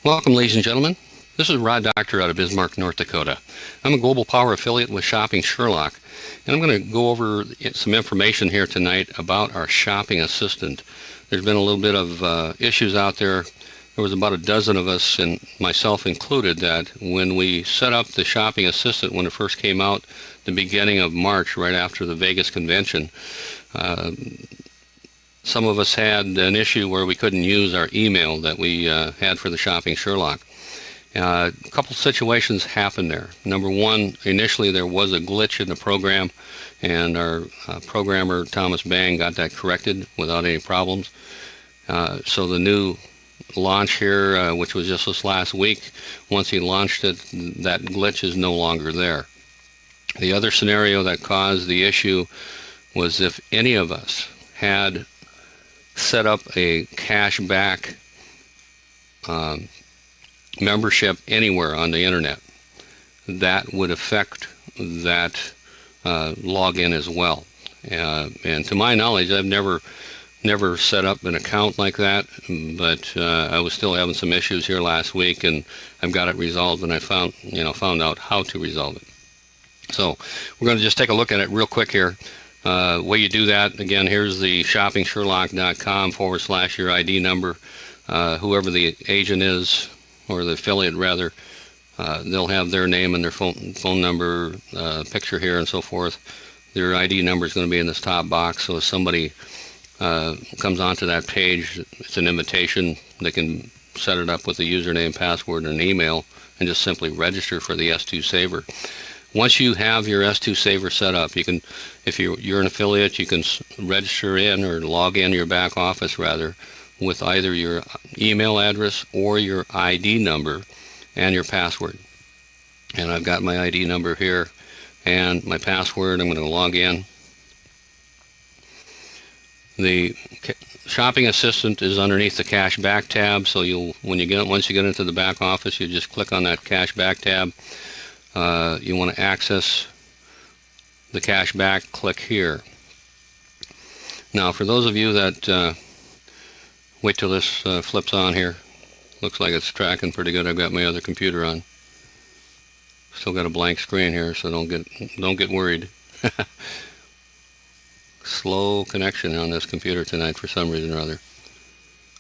Welcome, ladies and gentlemen. This is Rod Dockter out of Bismarck, North Dakota. I'm a Global Power affiliate with Shopping Sherlock, and I'm going to go over some information here tonight about our shopping assistant. There's been a little bit of issues out there. There was about a dozen of us, and myself included, that when we set up the shopping assistant when it first came out, the beginning of March, right after the Vegas convention, some of us had an issue where we couldn't use our email that we had for the Shopping Sherlock. A couple situations happened there. Number one, initially there was a glitch in the program, and our programmer, Thomas Bang, got that corrected without any problems. So the new launch here, which was just this last week, once he launched it, that glitch is no longer there. The other scenario that caused the issue was if any of us had set up a cash back membership anywhere on the internet, that would affect that login as well. And to my knowledge, I've never set up an account like that, but I was still having some issues here last week, and I've got it resolved, and I found out how to resolve it. So we're going to just take a look at it real quick here. Way you do that, again, here's the shoppingsherlock.com/your ID number. Whoever the agent is, or the affiliate rather, they'll have their name and their phone number, picture here and so forth. Their ID number is going to be in this top box, so if somebody comes onto that page, it's an invitation. They can set it up with a username, password, and an email, and just simply register for the S2 Saver. Once you have your S2 Saver set up, you can, if you're an affiliate, you can register in or log in your back office rather with either your email address or your ID number and your password. And I've got my ID number here and my password. I'm going to log in. The shopping assistant is underneath the cash back tab, so once you get into the back office, you just click on that cash back tab. You want to access the cash back, click here. Now for those of you that wait till this flips on here, looks like it's tracking pretty good. I've got my other computer on, still got a blank screen here, so don't get worried. Slow connection on this computer tonight for some reason or other.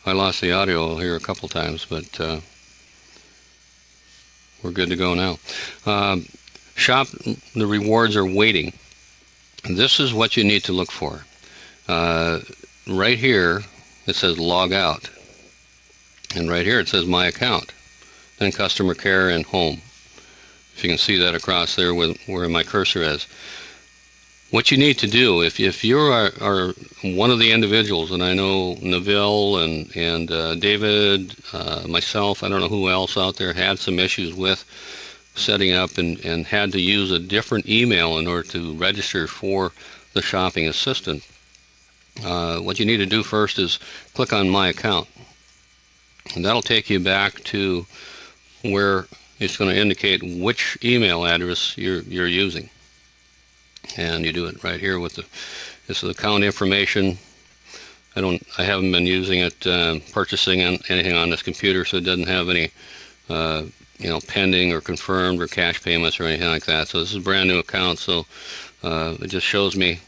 I lost the audio here a couple times, but we're good to go now. Shop, the rewards are waiting. This is what you need to look for. Right here it says log out, and right here it says my account, then customer care and home. If you can see that across there where my cursor is. What you need to do, if you are one of the individuals, and I know Neville and David, myself, I don't know who else out there had some issues with setting up and had to use a different email in order to register for the shopping assistant. What you need to do first is click on my account, and that'll take you back to where it's going to indicate which email address you're using. And you do it right here with this is account information. I haven't been using it purchasing anything on this computer, so it doesn't have any pending or confirmed or cash payments or anything like that. So this is a brand new account, so it just shows me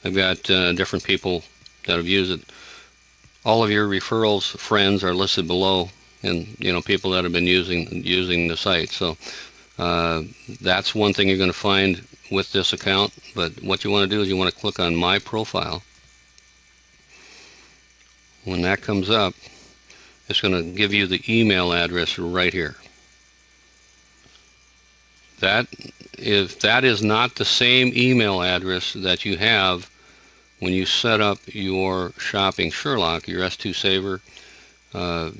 I've got different people that have used it. All of your referrals, friends, are listed below, and people that have been using the site. So that's one thing you're going to find with this account. But what you want to do is you want to click on my profile. When that comes up, it's going to give you the email address right here. If that is not the same email address that you have when you set up your Shopping Sherlock, your S2 Saver,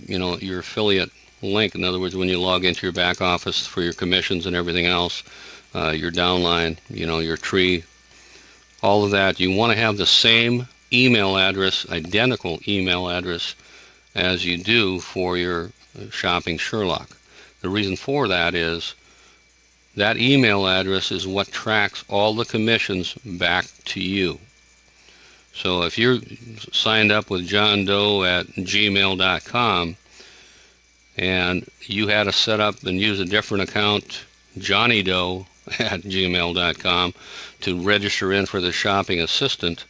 your affiliate link, in other words, when you log into your back office for your commissions and everything else, your downline, your tree, all of that, you want to have the same email address, identical email address as you do for your Shopping Sherlock. The reason for that is that email address is what tracks all the commissions back to you. So if you're signed up with johndoe@gmail.com and you had to set up and use a different account, johnnydoe@gmail.com, to register in for the shopping assistant,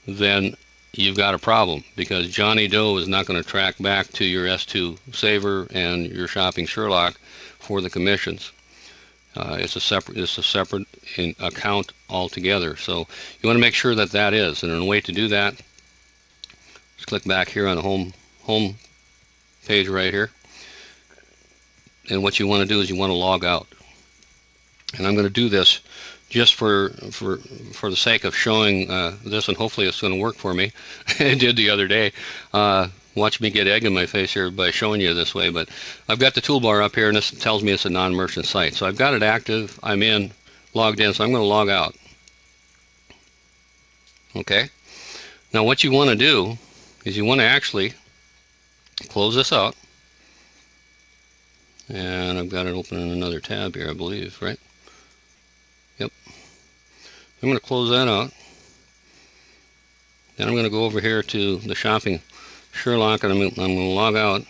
then you've got a problem, because Johnny Doe is not going to track back to your S2 saver and your shopping Sherlock for the commissions. It's a separate account altogether. So you want to make sure that that is. And a way to do that, just click back here on the home page right here. And what you want to do is you want to log out. And I'm going to do this just for the sake of showing this, and hopefully it's going to work for me. It did the other day. Watch me get egg in my face here by showing you this way, but I've got the toolbar up here, and this tells me it's a non-merchant site. So I've got it active, I'm in, logged in, so I'm going to log out. Okay? Now what you want to do is you want to actually close this out. And I've got it open in another tab here, I believe, right? Yep. I'm going to close that out. Then I'm going to go over here to the shopping Sherlock, and I'm going to log out.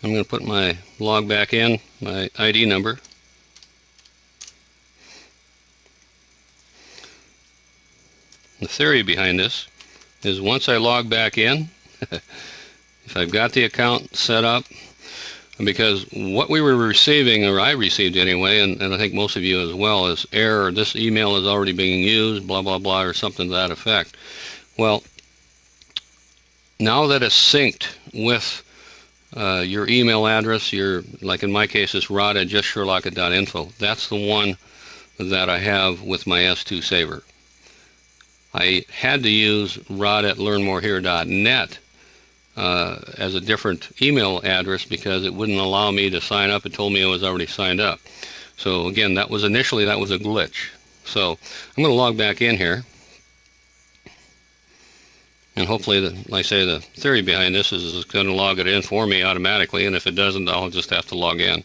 I'm going to put my log back in, my ID number. The theory behind this is once I log back in, if I've got the account set up, because what we were receiving, or I received anyway, and I think most of you as well, is error, this email is already being used, blah, blah, blah, or something to that effect. Well, now that it's synced with your email address, like in my case, it's rod@justsherlock.info. That's the one that I have with my S2 saver. I had to use rod@learnmorehere.net as a different email address because it wouldn't allow me to sign up. It told me I was already signed up. So again, that was initially a glitch. So I'm going to log back in here, and hopefully, like I say, the theory behind this is it's going to log it in for me automatically, and if it doesn't, I'll just have to log in.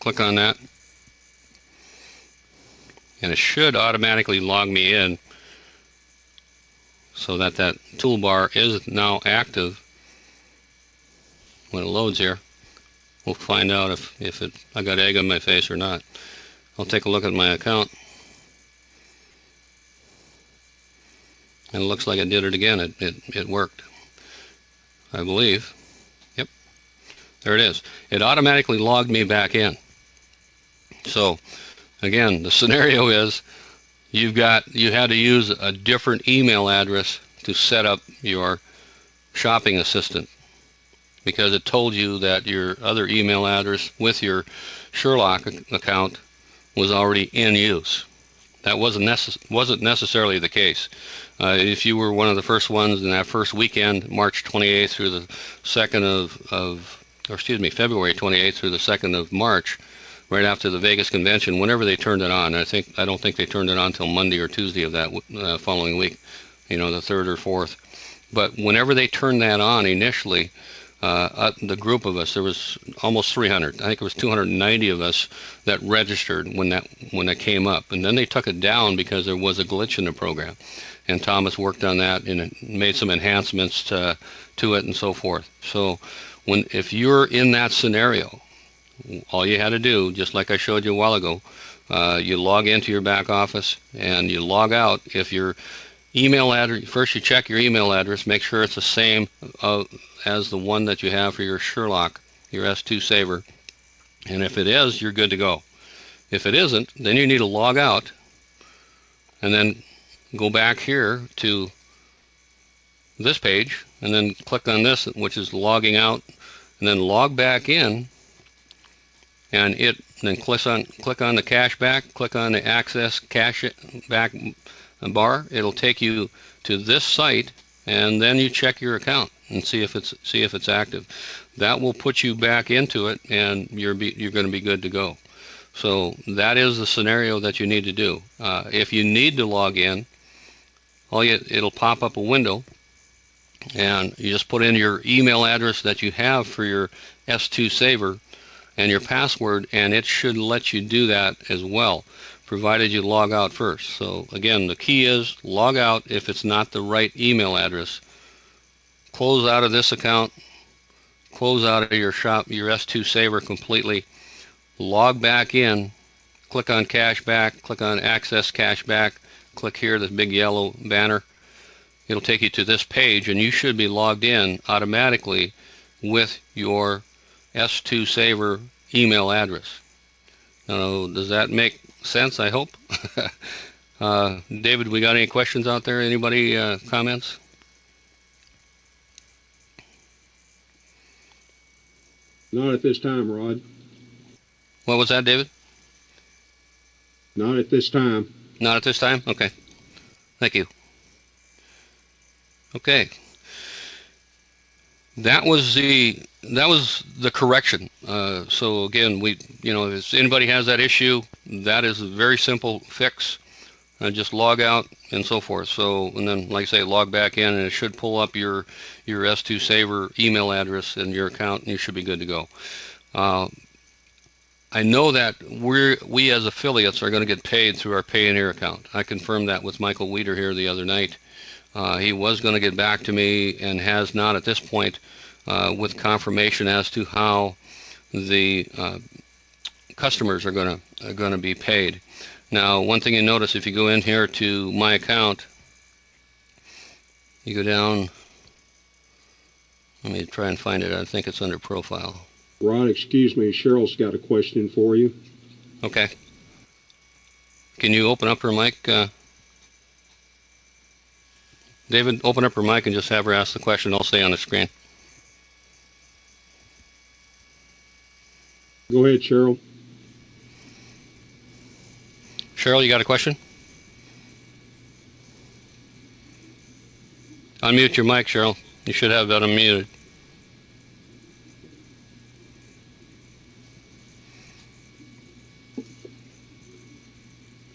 Click on that, and it should automatically log me in, so that toolbar is now active. When it loads here, we'll find out if I got egg on my face or not. I'll take a look at my account, and it looks like it did it again. It worked, I believe. Yep, there it is. It automatically logged me back in. So again, the scenario is you had to use a different email address to set up your shopping assistant, because it told you that your other email address with your Sherlock account was already in use. That wasn't necessarily the case. If you were one of the first ones in that first weekend, March 28th through the 2nd February 28th through the 2nd of March, right after the Vegas convention, whenever they turned it on. I don't think they turned it on until Monday or Tuesday of that following week, the 3rd or 4th. But whenever they turned that on initially, the group of us, there was almost 300. I think it was 290 of us that registered when that came up, and then they took it down because there was a glitch in the program. And Thomas worked on that and made some enhancements to it and so forth. So if you're in that scenario, all you had to do, just like I showed you a while ago, you log into your back office and you log out. If your email address, first you check your email address, make sure it's the same as the one that you have for your Sherlock, your S2 saver. And if it is, you're good to go. If it isn't, then you need to log out and then go back here to this page and then click on this, which is logging out, and then log back in. And then click on the cashback, click on the access cashback bar. It'll take you to this site, and then you check your account and see if it's active. That will put you back into it, and you're going to be good to go. So that is the scenario that you need to do. If you need to log in, it'll pop up a window, and you just put in your email address that you have for your S2 saver and your password, and it should let you do that as well. provided you log out first. So again, the key is log out if it's not the right email address. Close out of this account, close out of your shop, your S2 saver completely, log back in, click on cashback, click on access cashback, click here, this big yellow banner. It'll take you to this page, and you should be logged in automatically with your S2 saver email address. Now, does that make sense? I hope. David, we got any questions out there? Anybody comments? Not at this time, Rod. What was that, David? Not at this time. Not at this time? Okay. Thank you. Okay. That was the correction. So again, if anybody has that issue, that is a very simple fix. Just log out and so forth. So, and then, like I say, log back in, and it should pull up your S2 Saver email address in your account, and you should be good to go. I know that we as affiliates are going to get paid through our Payoneer account. I confirmed that with Michael Weeder here the other night. He was going to get back to me and has not at this point with confirmation as to how the customers are going to be paid. Now, one thing you notice if you go in here to my account, you go down. Let me try and find it. I think it's under profile. Rod, excuse me. Cheryl's got a question for you. Okay. Can you open up her mic? David, open up her mic and just have her ask the question. I'll stay on the screen. Go ahead, Cheryl. Cheryl, you got a question? Unmute your mic, Cheryl. You should have that unmuted.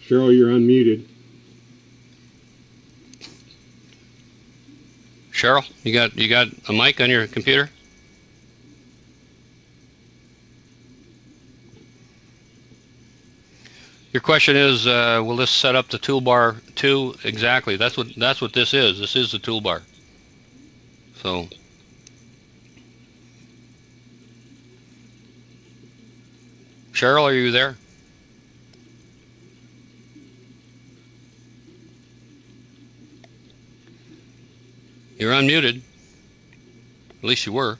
Cheryl, you're unmuted. Cheryl, you got a mic on your computer? Your question is, will this set up the toolbar too? Exactly. That's what this is. This is the toolbar. So, Cheryl, are you there? You're unmuted. At least you were.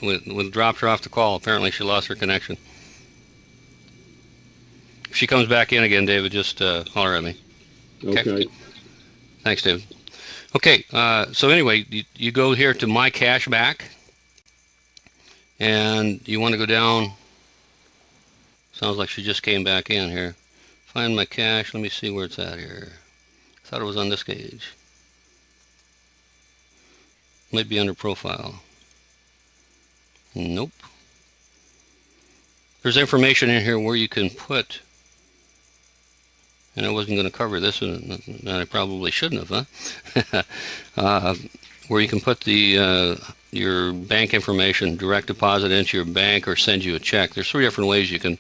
With dropped her off the call. Apparently, she lost her connection. If she comes back in again, David, just holler at me. Okay. Thanks, David. Okay, so anyway, you go here to My Cash Back, and you want to go down. Sounds like she just came back in here. Find my cash. Let me see where it's at here. I thought it was on this page. Might be under profile. Nope. There's information in here where you can put, and I wasn't going to cover this, and I probably shouldn't have, huh? Where you can put the your bank information, direct deposit into your bank, or send you a check. There's 3 different ways you can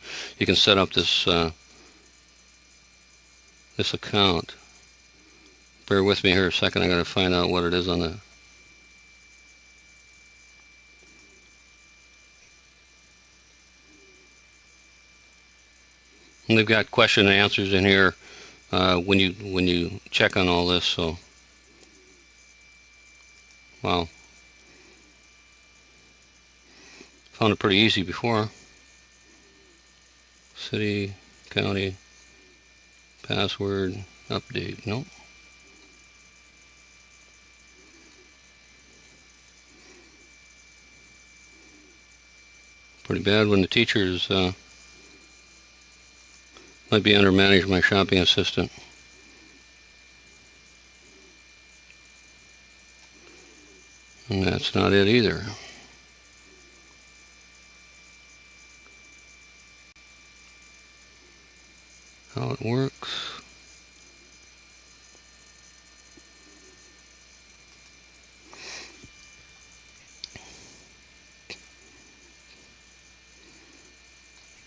set up this this account. Bear with me here a second. I got to find out what it is on the. And they've got question and answers in here when you check on all this. So, wow, found it pretty easy before. City, county, password, update. Nope. Pretty bad when the teachers might be under manage my shopping assistant. And that's not it either. How it works.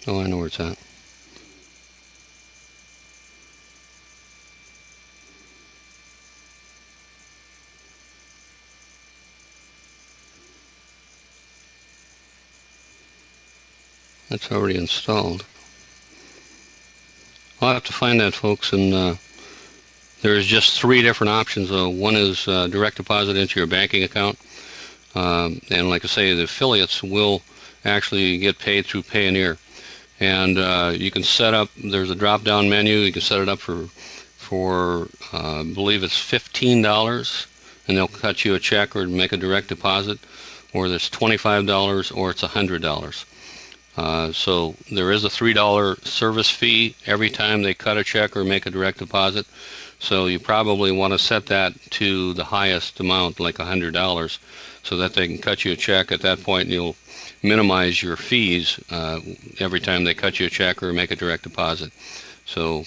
Oh, I know where it's at. That's already installed. I'll have to find that, folks, and there's just 3 different options. One is direct deposit into your banking account, and like I say, the affiliates will actually get paid through Payoneer. And you can set up, there's a drop-down menu, you can set it up for I believe it's $15, and they'll cut you a check or make a direct deposit, or there's $25, or it's $100. So there is a $3 service fee every time they cut a check or make a direct deposit. So you probably want to set that to the highest amount, like $100, so that they can cut you a check at that point, and you'll minimize your fees every time they cut you a check or make a direct deposit. So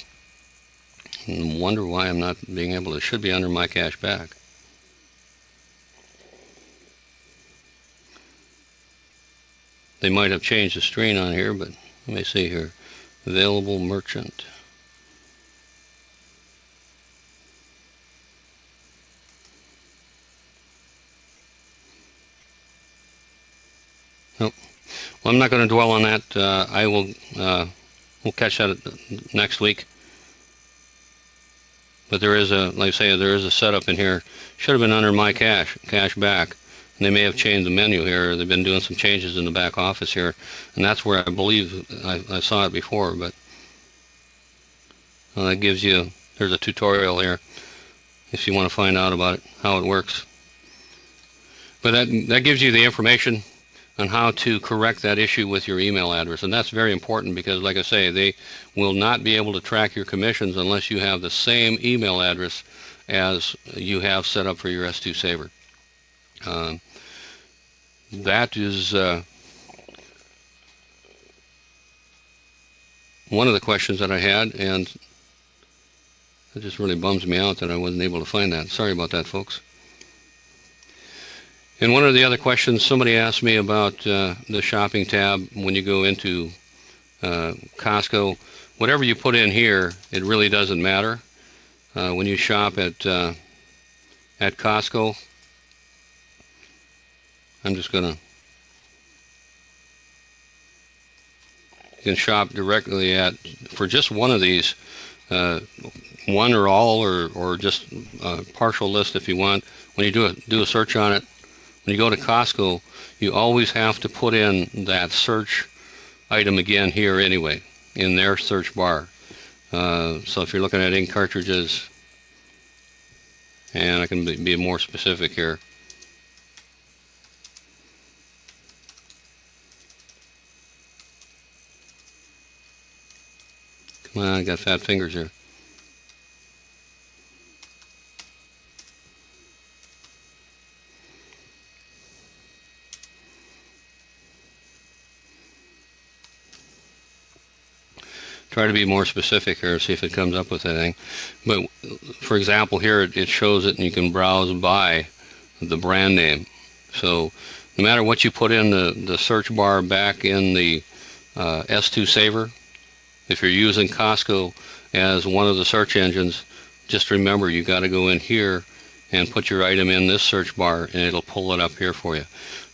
I wonder why I'm not being able to. It should be under my cash back. They might have changed the screen on here, but let me see here. Available merchant. Nope. Well, I'm not going to dwell on that. I will. We'll catch that next week. But there is a, like I say, there is a setup in here. Should have been under my cash back. And they may have changed the menu here. They've been doing some changes in the back office here, and that's where I believe I saw it before. But that gives you. There's a tutorial here if you want to find out about it, how it works. But that gives you the information on how to correct that issue with your email address. And that's very important because, like I say, they will not be able to track your commissions unless you have the same email address as you have set up for your S2 Saver. That is one of the questions that I had, and it just really bums me out that I wasn't able to find that. Sorry about that, folks. And one of the other questions, somebody asked me about the shopping tab when you go into Costco. Whatever you put in here, it really doesn't matter. When you shop at Costco, I'm just going to, you can shop directly for just one of these, one or all, or just a partial list if you want. When you do a search on it, when you go to Costco, you always have to put in that search item again here anyway, in their search bar. So if you're looking at ink cartridges, and I can be more specific here. Come on, I got fat fingers here. Try to be more specific here, see if it comes up with anything. But for example, here it shows it, and you can browse by the brand name. So no matter what you put in the search bar back in the S2 Saver, if you're using Costco as one of the search engines, just remember you got to go in here and put your item in this search bar, and it'll pull it up here for you.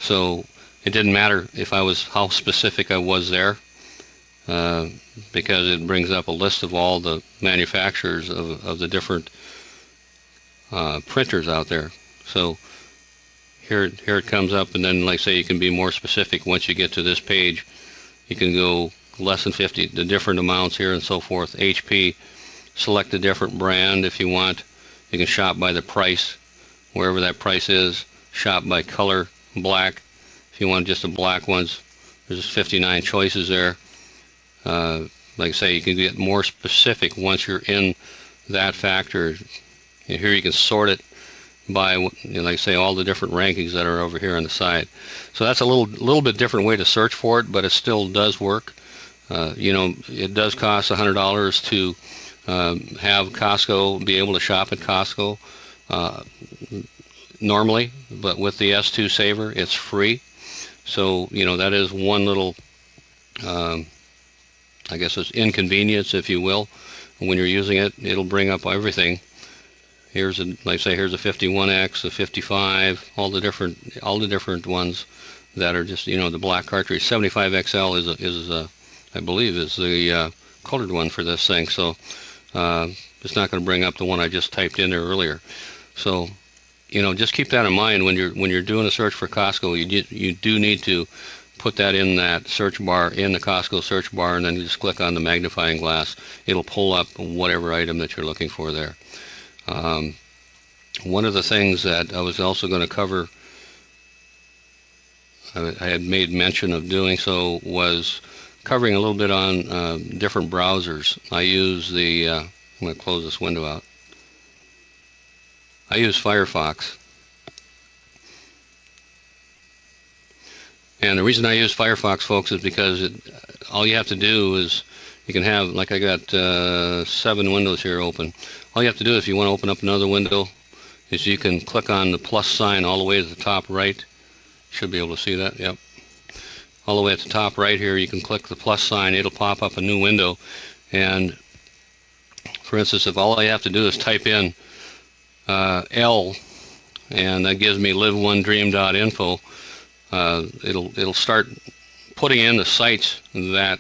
So it didn't matter if how specific I was there. Because it brings up a list of all the manufacturers of the different printers out there. So here it comes up, and then, like I say, you can be more specific. Once you get to this page, you can go less than 50, the different amounts here and so forth. HP, select a different brand if you want. You can shop by the price, wherever that price is. Shop by color, black. If you want just the black ones, there's 59 choices there. Like I say, you can get more specific once you're in that factor. Here you can sort it by, like I say, all the different rankings that are over here on the side. So that's a little bit different way to search for it, but it still does work. It does cost $100 to have Costco, be able to shop at Costco normally, but with the S2 Saver, it's free. So that is one little I guess it's inconvenience, if you will. When you're using it, it'll bring up everything. Here's a, like say, here's a 51X, a 55, all the different ones that are just, the black cartridge. 75XL is I believe is the colored one for this thing. So it's not going to bring up the one I just typed in there earlier. So just keep that in mind when you're doing a search for Costco. You do need to put that in that search bar, in the Costco search bar, and then you just click on the magnifying glass. It'll pull up whatever item that you're looking for there. One of the things that I was also going to cover, I had made mention of doing so, was covering a little bit on different browsers. I use I'm going to close this window out. I use Firefox. And the reason I use Firefox, folks, is because all you have to do is, you can have, like I got 7 windows here open. All you have to do if you want to open up another window is you can click on the plus sign all the way to the top right. Should be able to see that, yep. All the way at the top right here, you can click the plus sign. It'll pop up a new window. And for instance, if all I have to do is type in L, and that gives me live1dream.info, it'll start putting in the sites that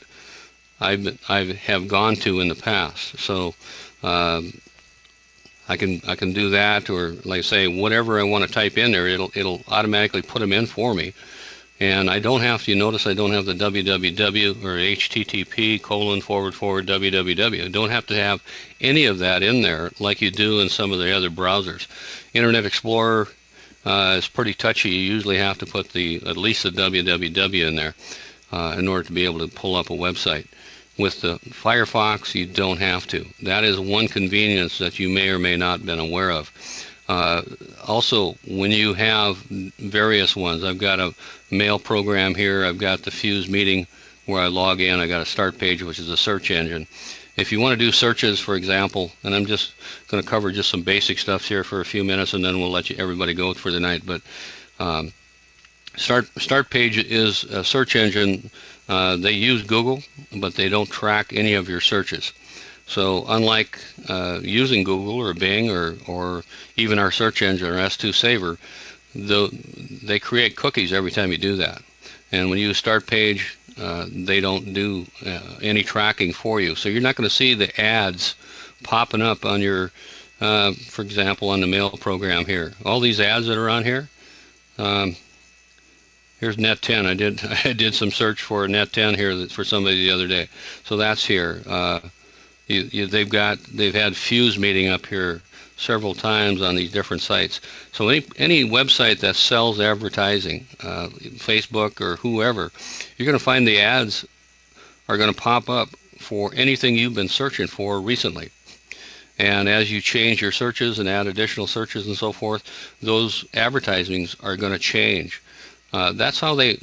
I have gone to in the past. So I can do that, or like I say, whatever I want to type in there, it'll automatically put them in for me. And I don't have to, you notice I don't have the www or http://www. I don't have to have any of that in there like you do in some of the other browsers. Internet Explorer is pretty touchy. You usually have to put at least the www in there in order to be able to pull up a website. With the Firefox, you don't have to. That is one convenience that you may or may not have been aware of. Also, when you have various ones, I've got a mail program here, I've got the Fuse meeting where I log in, I got a start page, which is a search engine. If you want to do searches, for example, and I'm just going to cover just some basic stuff here for a few minutes, and then we'll let everybody go for the night. But start page is a search engine. They use Google, but they don't track any of your searches. So unlike using Google or Bing or even our search engine or S2 Saver, they create cookies every time you do that. And when you use Start Page, they don't do any tracking for you. So you're not going to see the ads popping up on your, for example, on the mail program here. All these ads that are on here, here's Net 10. I did some search for Net 10 here for somebody the other day. So that's here. They've had Fuse meeting up here several times on these different sites. So any website that sells advertising, Facebook or whoever, you're going to find the ads are going to pop up for anything you've been searching for recently. And as you change your searches and add additional searches and so forth, those advertisements are going to change. That's how they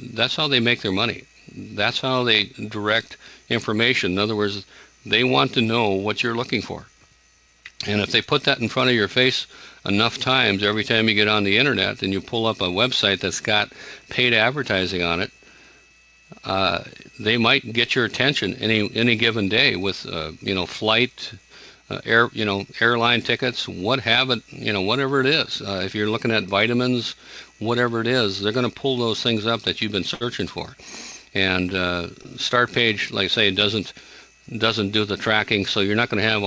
make their money. That's how they direct information. In other words, they want to know what you're looking for. And if they put that in front of your face enough times, every time you get on the internet and you pull up a website that's got paid advertising on it, they might get your attention any given day with flight, airline tickets, whatever it is. If you're looking at vitamins, whatever it is, they're going to pull those things up that you've been searching for. And Start Page, like I say, doesn't do the tracking, so you're not going to have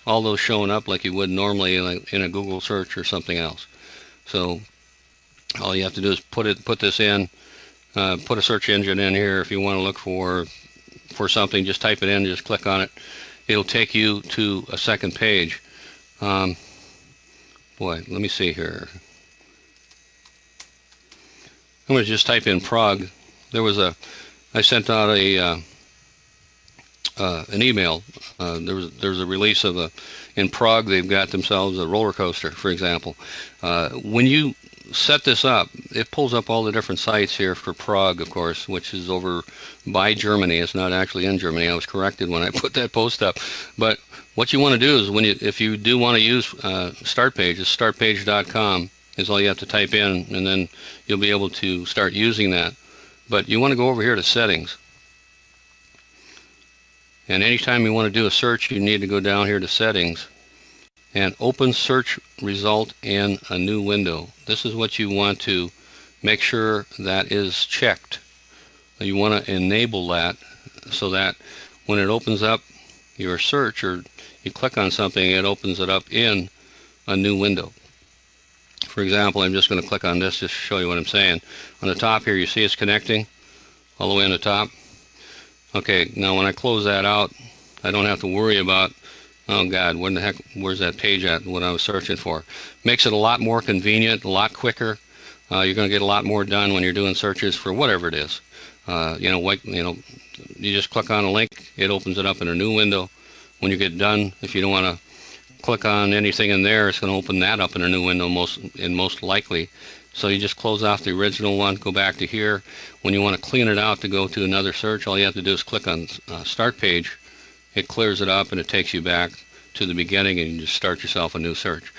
all those showing up like you would normally like in a Google search or something else. So all you have to do is put this in, put a search engine in here. If you want to look for something, just type it in, just click on it. It'll take you to a second page. Boy, let me see here. I'm going to just type in Prague. I sent out an email. There's a release of in Prague. They've got themselves a roller coaster, for example. When you set this up, it pulls up all the different sites here for Prague, of course, which is over by Germany. It's not actually in Germany. I was corrected when I put that post up. But what you want to do is if you do want to use Start Page, it's startpage.com is all you have to type in, and then you'll be able to start using that. But you want to go over here to Settings. And anytime you want to do a search, you need to go down here to settings and open search result in a new window. This is what you want to make sure that is checked. You want to enable that so that when it opens up your search, or you click on something, it opens it up in a new window. For example, I'm just going to click on this just to show you what I'm saying. On the top here, you see it's connecting all the way on the top. Okay, now when I close that out, I don't have to worry about, oh God, where the heck, where's that page at, what I was searching for. Makes it a lot more convenient, a lot quicker. You're going to get a lot more done when you're doing searches for whatever it is. You just click on a link, it opens it up in a new window. When you get done, if you don't want to click on anything in there, it's going to open that up in a new window most likely. So you just close off the original one, go back to here. When you want to clean it out to go to another search, all you have to do is click on Start Page. It clears it up and it takes you back to the beginning, and you just start yourself a new search.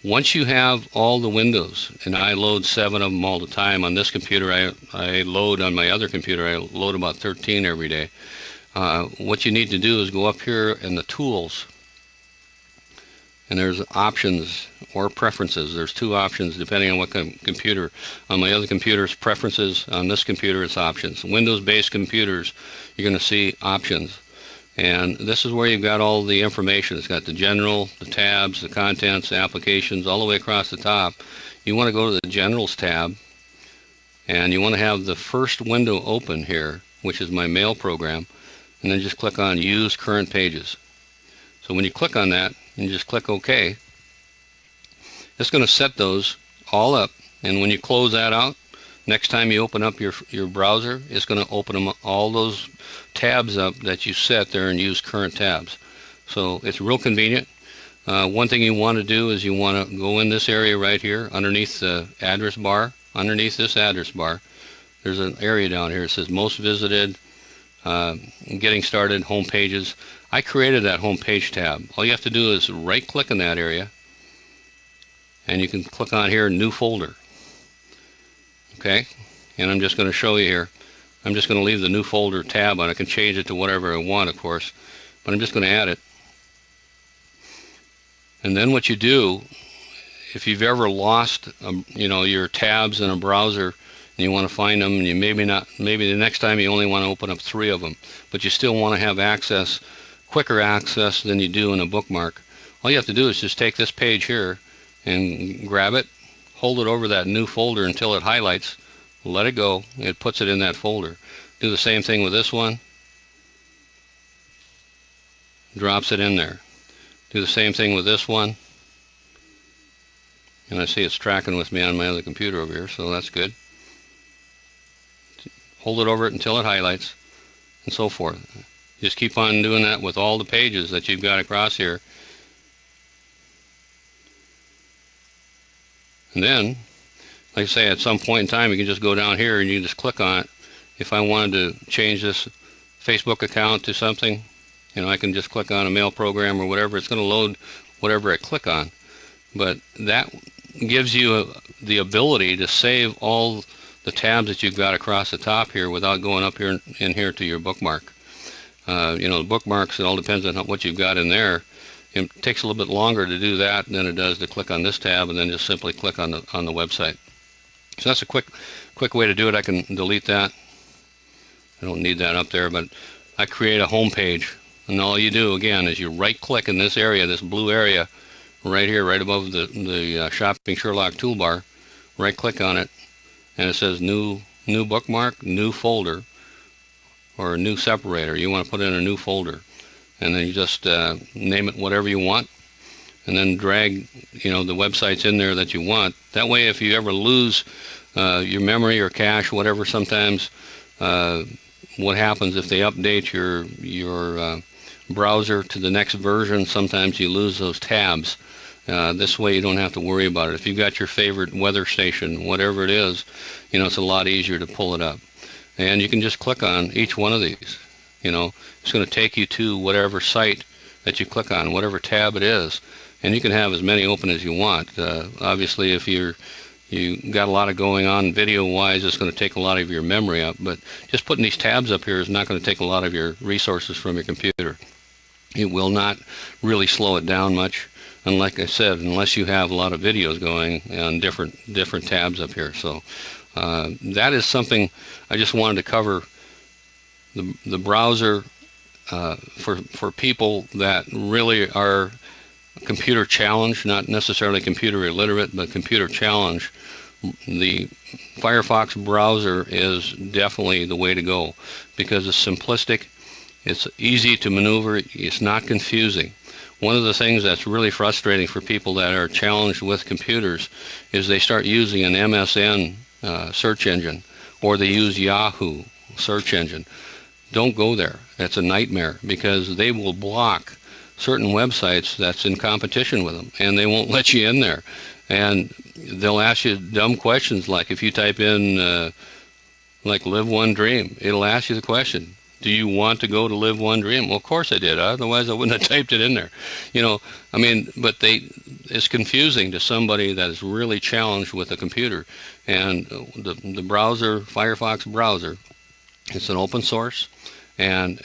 Once you have all the windows, and I load 7 of them all the time on this computer, I load on my other computer, I load about 13 every day. What you need to do is go up here in the Tools, and there's options or preferences. There's 2 options depending on what computer. On my other computer it's preferences, on this computer it's options. Windows-based computers, you're going to see options. And this is where you've got all the information. It's got the general, the tabs, the contents, the applications, all the way across the top. You want to go to the Generals tab, and you want to have the first window open here, which is my mail program, and then just click on Use Current Pages. So when you click on that, and just click OK, it's going to set those all up, and when you close that out, next time you open up your browser, it's going to open them all those tabs up that you set there and use current tabs. So it's real convenient. One thing you want to do is you want to go in this area right here underneath the address bar. Underneath this address bar, there's an area down here. It says Most Visited, Getting Started, Home Pages. I created that Home Page tab. All you have to do is right click in that area, and you can click on here, New Folder. Okay, and I'm just going to show you here. I'm just going to leave the New Folder tab on. I can change it to whatever I want, of course, but I'm just going to add it. And then what you do, if you've ever lost your tabs in a browser and you want to find them, and you maybe the next time you only want to open up 3 of them, but you still want to have access, quicker access than you do in a bookmark, all you have to do is just take this page here and grab it, hold it over that new folder until it highlights, let it go, it puts it in that folder. Do the same thing with this one, drops it in there. Do the same thing with this one, and I see it's tracking with me on my other computer over here, so that's good. Hold it over it until it highlights, and so forth. Just keep on doing that with all the pages that you've got across here. And then, like I say, at some point in time, you can just go down here and you can just click on it. If I wanted to change this Facebook account to something, I can just click on a mail program or whatever. It's going to load whatever I click on. But that gives you the ability to save all the tabs that you've got across the top here without going up here in here to your bookmark. The bookmarks, it all depends on what you've got in there. It takes a little bit longer to do that than it does to click on this tab and then just simply click on the website. So that's a quick way to do it. I can delete that. I don't need that up there, but I create a home page, and all you do again is you right click in this area, this blue area right here, right above the Shopping Sherlock toolbar. Right click on it, and it says new bookmark, new folder, or a new separator. You want to put in a new folder, and then you just name it whatever you want, and then drag the websites in there that you want. That way, if you ever lose your memory or cache, whatever, sometimes what happens if they update your browser to the next version, sometimes you lose those tabs. This way you don't have to worry about it. If you've got your favorite weather station, whatever it is, it's a lot easier to pull it up. And you can just click on each one of these. It's going to take you to whatever site that you click on, whatever tab it is, and you can have as many open as you want. Obviously, if you're you got a lot of going on video-wise. It's going to take a lot of your memory up, but just putting these tabs up here is not going to take a lot of your resources from your computer. It will not really slow it down much, and like I said, unless you have a lot of videos going on different tabs up here. So that is something I just wanted to cover. The browser for people that really are computer challenged, not necessarily computer illiterate, but computer challenged. The Firefox browser is definitely the way to go because it's simplistic, it's easy to maneuver, it's not confusing. One of the things that's really frustrating for people that are challenged with computers is they start using an MSN search engine, or they use Yahoo search engine. Don't go there. That's a nightmare because they will block certain websites that's in competition with them, and they won't let you in there. And they'll ask you dumb questions like if you type in like Live One Dream, it'll ask you the question, do you want to go to Live One Dream? Well, of course I did. Otherwise, I wouldn't have typed it in there. You know, I mean, but it's confusing to somebody that is really challenged with a computer. And the browser, Firefox browser, it's an open source, and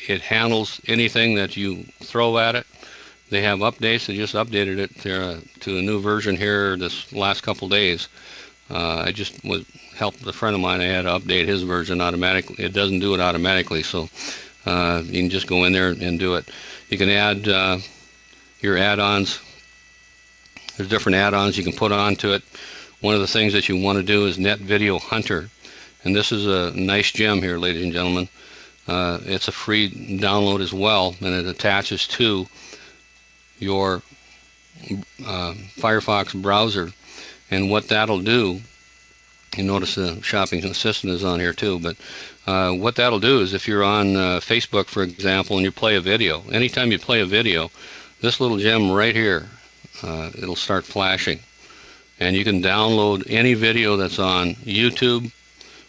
it handles anything that you throw at it. They have updates. They just updated it to a new version here this last couple days. I just helped a friend of mine. I had to update his version automatically. It doesn't do it automatically, so you can just go in there and do it. You can add your add-ons. There's different add-ons you can put onto it. One of the things that you want to do is Net Video Hunter, and this is a nice gem here, ladies and gentlemen. It's a free download as well, and it attaches to your Firefox browser. And what that'll do, you notice the shopping assistant is on here too, but what that'll do is if you're on Facebook, for example, and you play a video, anytime you play a video, this little gem right here, it'll start flashing. And you can download any video that's on YouTube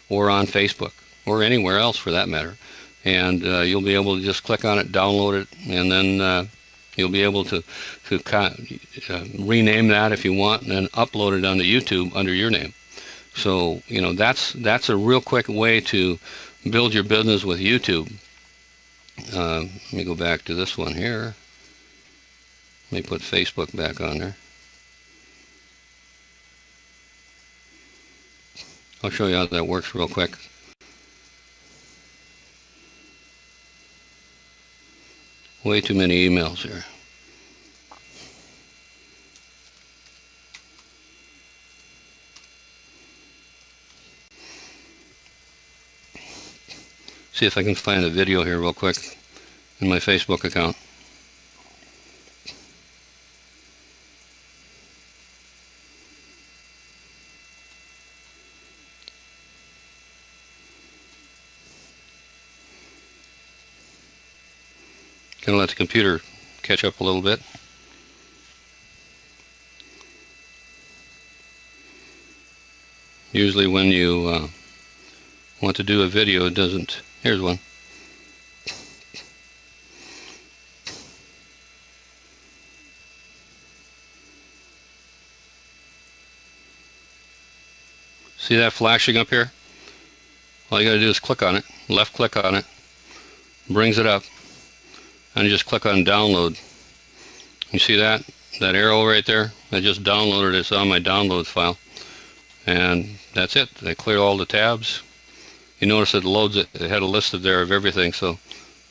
or on Facebook or anywhere else for that matter. And you'll be able to just click on it, download it, and then you'll be able to rename that if you want, and then upload it onto YouTube under your name. So you know that's a real quick way to build your business with YouTube. Let me go back to this one here. Let me put Facebook back on there. I'll show you how that works real quick. Way too many emails here. See if I can find a video here real quick in my Facebook account. Gonna let the computer catch up a little bit. Usually when you want to do a video, it doesn't. Here's one. See that flashing up here? All you gotta do is click on it, left click on it, brings it up, and you just click on download. You see that arrow right there? I just downloaded it. It's on my downloads file, and that's it. I clear all the tabs. You notice it loads it. It had a list there of everything. So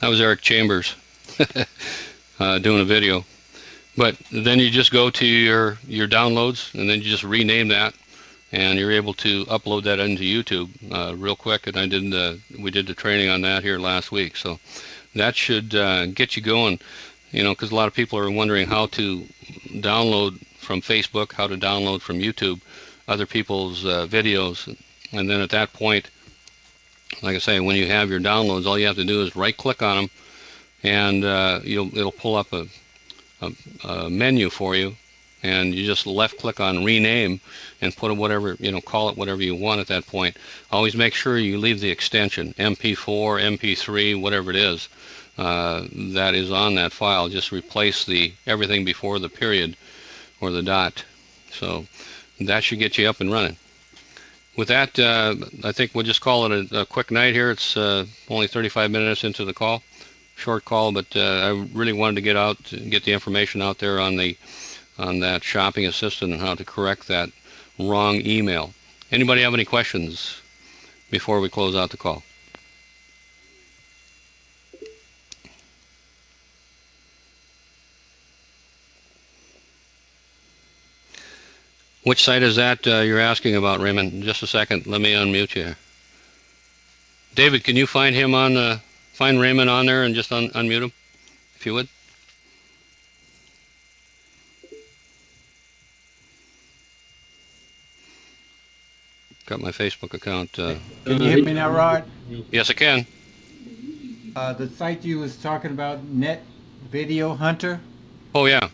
that was Eric Chambers doing a video. But then you just go to your downloads, and then you just rename that, and you're able to upload that into YouTube real quick. And we did the training on that here last week. So that should get you going, you know, because a lot of people are wondering how to download from Facebook, how to download from YouTube other people's videos. And then at that point, like I say, when you have your downloads, all you have to do is right click on them, and it'll pull up a menu for you, and you just left click on rename and put whatever, call it whatever you want at that point. Always make sure you leave the extension MP4, MP3, whatever it is that is on that file. Just replace everything before the period or the dot. So That should get you up and running. With that, I think we'll just call it a quick night here. It's only 35 minutes into the call. Short call, but I really wanted to get the information out there on that shopping assistant and how to correct that wrong email. Anybody have any questions before we close out the call? Which site is that you're asking about, Raymond? Just a second. Let me unmute you. David, can you find Raymond on there and just unmute him, if you would? Got my Facebook account. Can you hear me now, Rod? Yes, I can. The site you was talking about, Net Video Hunter? Oh, yeah.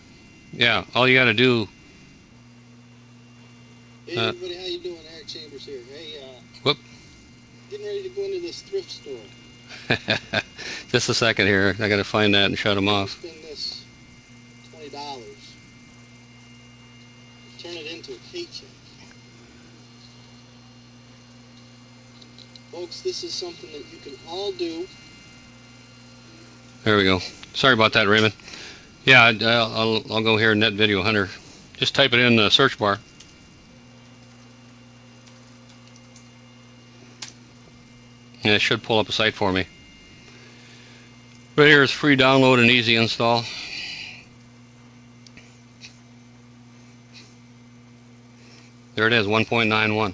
Yeah, all you got to do... Hey everybody, how you doing? Eric Chambers here. Hey, whoop. Getting ready to go into this thrift store. Just a second here. I got to find that and shut them off. Spend this $20. Turn it into a paycheck. Folks, this is something that you can all do. There we go. Sorry about that, Raymond. Yeah, I'll go here, Net Video Hunter. Just type it in the search bar. And it should pull up a site for me. Right here is free download and easy install. There it is, 1.91.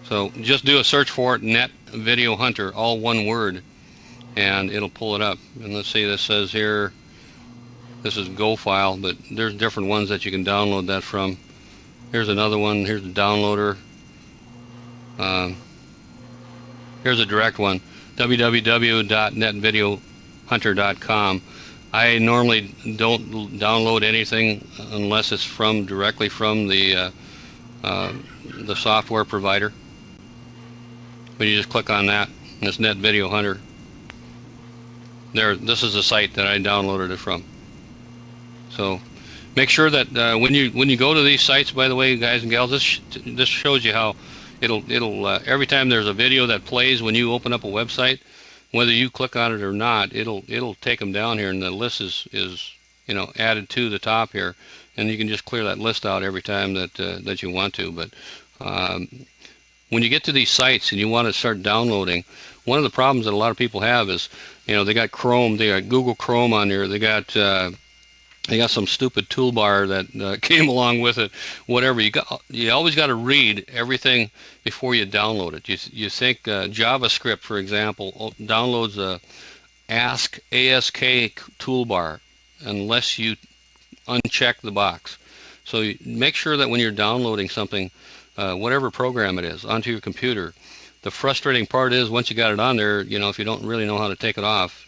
So just do a search for it, Net Video Hunter, all one word, and it'll pull it up. And let's see, this says here, this is Go file, but there's different ones that you can download that from. Here's another one. Here's the downloader. Here's a direct one, www.netvideohunter.com. I normally don't download anything unless it's directly from the software provider. But you just click on that, and it's Net Video Hunter. This is the site that I downloaded it from. So make sure that when you go to these sites, by the way, guys and gals, this shows you how it'll every time there's a video that plays when you open up a website, whether you click on it or not, it'll take them down here, and the list is added to the top here, and you can just clear that list out every time that you want to. But when you get to these sites and you want to start downloading, one of the problems that a lot of people have is, they got Chrome, they got Google Chrome on there, they got some stupid toolbar that came along with it. Whatever you always got to read everything before you download it. You think JavaScript, for example, downloads a ASK toolbar unless you uncheck the box. So make sure that when you're downloading something, whatever program it is, onto your computer, the frustrating part is once you got it on there, if you don't really know how to take it off,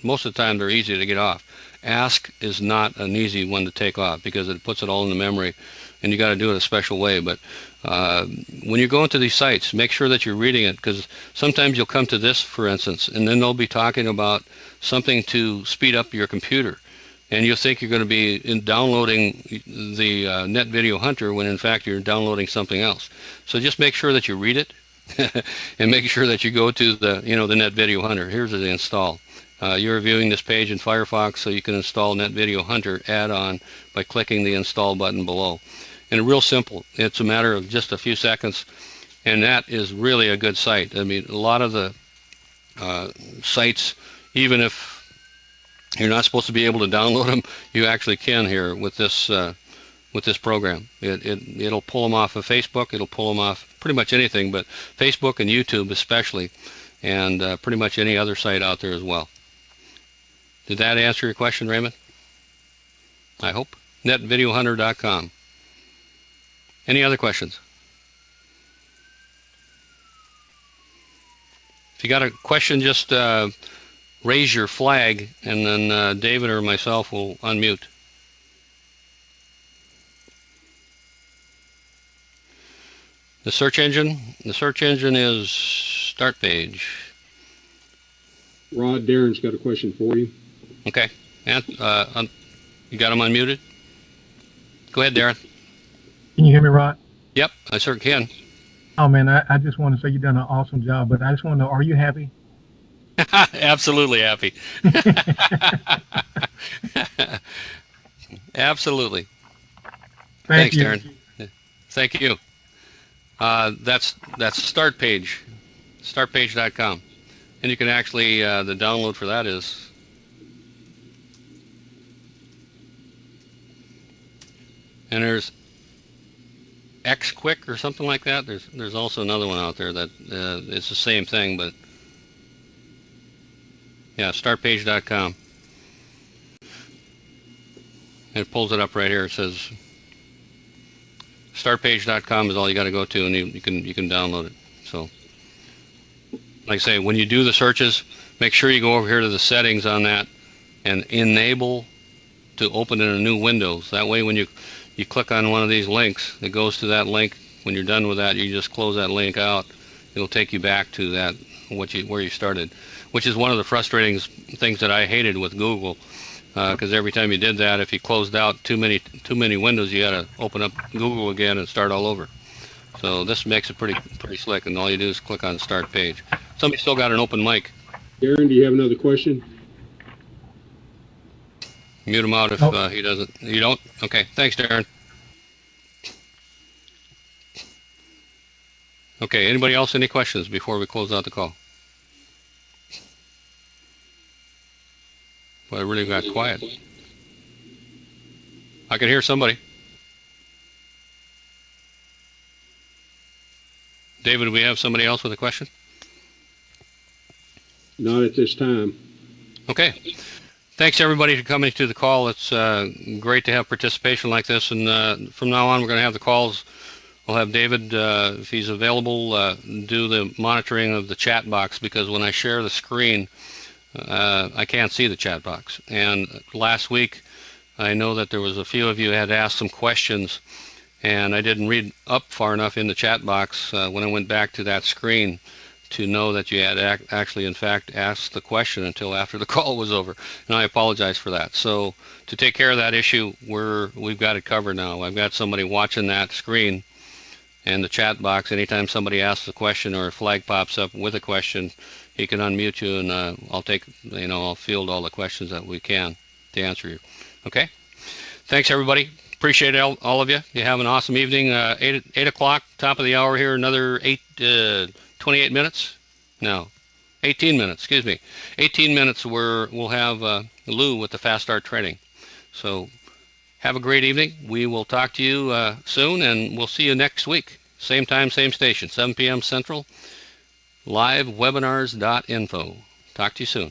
most of the time they're easy to get off. Ask is not an easy one to take off because it puts it all in the memory, and you got to do it a special way. But when you're going to these sites, make sure that you're reading it, because sometimes you'll come to this, for instance, and then they'll be talking about something to speed up your computer, and you'll think you're going to be downloading the Net Video Hunter when in fact you're downloading something else. So just make sure that you read it and make sure that you go to the Net Video Hunter. Here's the install. You're viewing this page in Firefox, so you can install Net Video Hunter add-on by clicking the install button below. And real simple. It's a matter of just a few seconds, and that is really a good site. I mean, a lot of the sites, even if you're not supposed to be able to download them, you actually can here with this program. It'll pull them off of Facebook. It'll pull them off pretty much anything, but Facebook and YouTube especially, and pretty much any other site out there as well. Did that answer your question, Raymond? I hope. netvideohunter.com. Any other questions? If you got a question, just raise your flag, and then David or myself will unmute. The search engine is start page. Rod, Darren's got a question for you. Okay. And, you got him unmuted? Go ahead, Darren. Can you hear me, Rod? Yep, I certainly can. Oh man, I just want to say you've done an awesome job, but I just want to know, are you happy? Absolutely happy. Absolutely. Thank Thanks, you. Darren. Thank you. That's start page, startpage.com, and you can actually the download for that is and there's X Quick or something like that. There's also another one out there that it's the same thing, but yeah, startpage.com. It pulls it up right here. It says startpage.com is all you got to go to, and you can download it. So, like I say, when you do the searches, make sure you go over here to the settings on that and enable to open in a new window. So that way, when you click on one of these links, it goes to that link. When you're done with that, you just close that link out. It'll take you back to that where you started, which is one of the frustrating things that I hated with Google. Because every time you did that, if you closed out too many windows, you got to open up Google again and start all over. So this makes it pretty slick, and all you do is click on Start Page. Somebody still got an open mic. Darren, do you have another question? Mute him out if he doesn't. You don't? Okay. Thanks, Darren. Okay. Anybody else? Any questions before we close out the call? Well, it really got quiet. I can hear somebody. David, do we have somebody else with a question? Not at this time. Okay. Thanks, everybody, for coming to the call. It's great to have participation like this. And from now on, we're going to have the calls. We'll have David, if he's available, do the monitoring of the chat box, because when I share the screen, I can't see the chat box. And last week, I know that there was a few of you had asked some questions, and I didn't read up far enough in the chat box when I went back to that screen to know that you had actually, in fact, asked the question until after the call was over. And I apologize for that. So to take care of that issue, we've got it covered now. I've got somebody watching that screen and the chat box. Anytime somebody asks a question or a flag pops up with a question, he can unmute you, and I'll field all the questions that we can to answer you. Okay? Thanks, everybody. Appreciate all of you. You have an awesome evening. 8 o'clock, top of the hour here, another 28 minutes? No, 18 minutes, excuse me. 18 minutes where we'll have Lou with the Fast Start Training. So have a great evening. We will talk to you soon, and we'll see you next week. Same time, same station, 7 p.m. Central, livewebinars.info. Talk to you soon.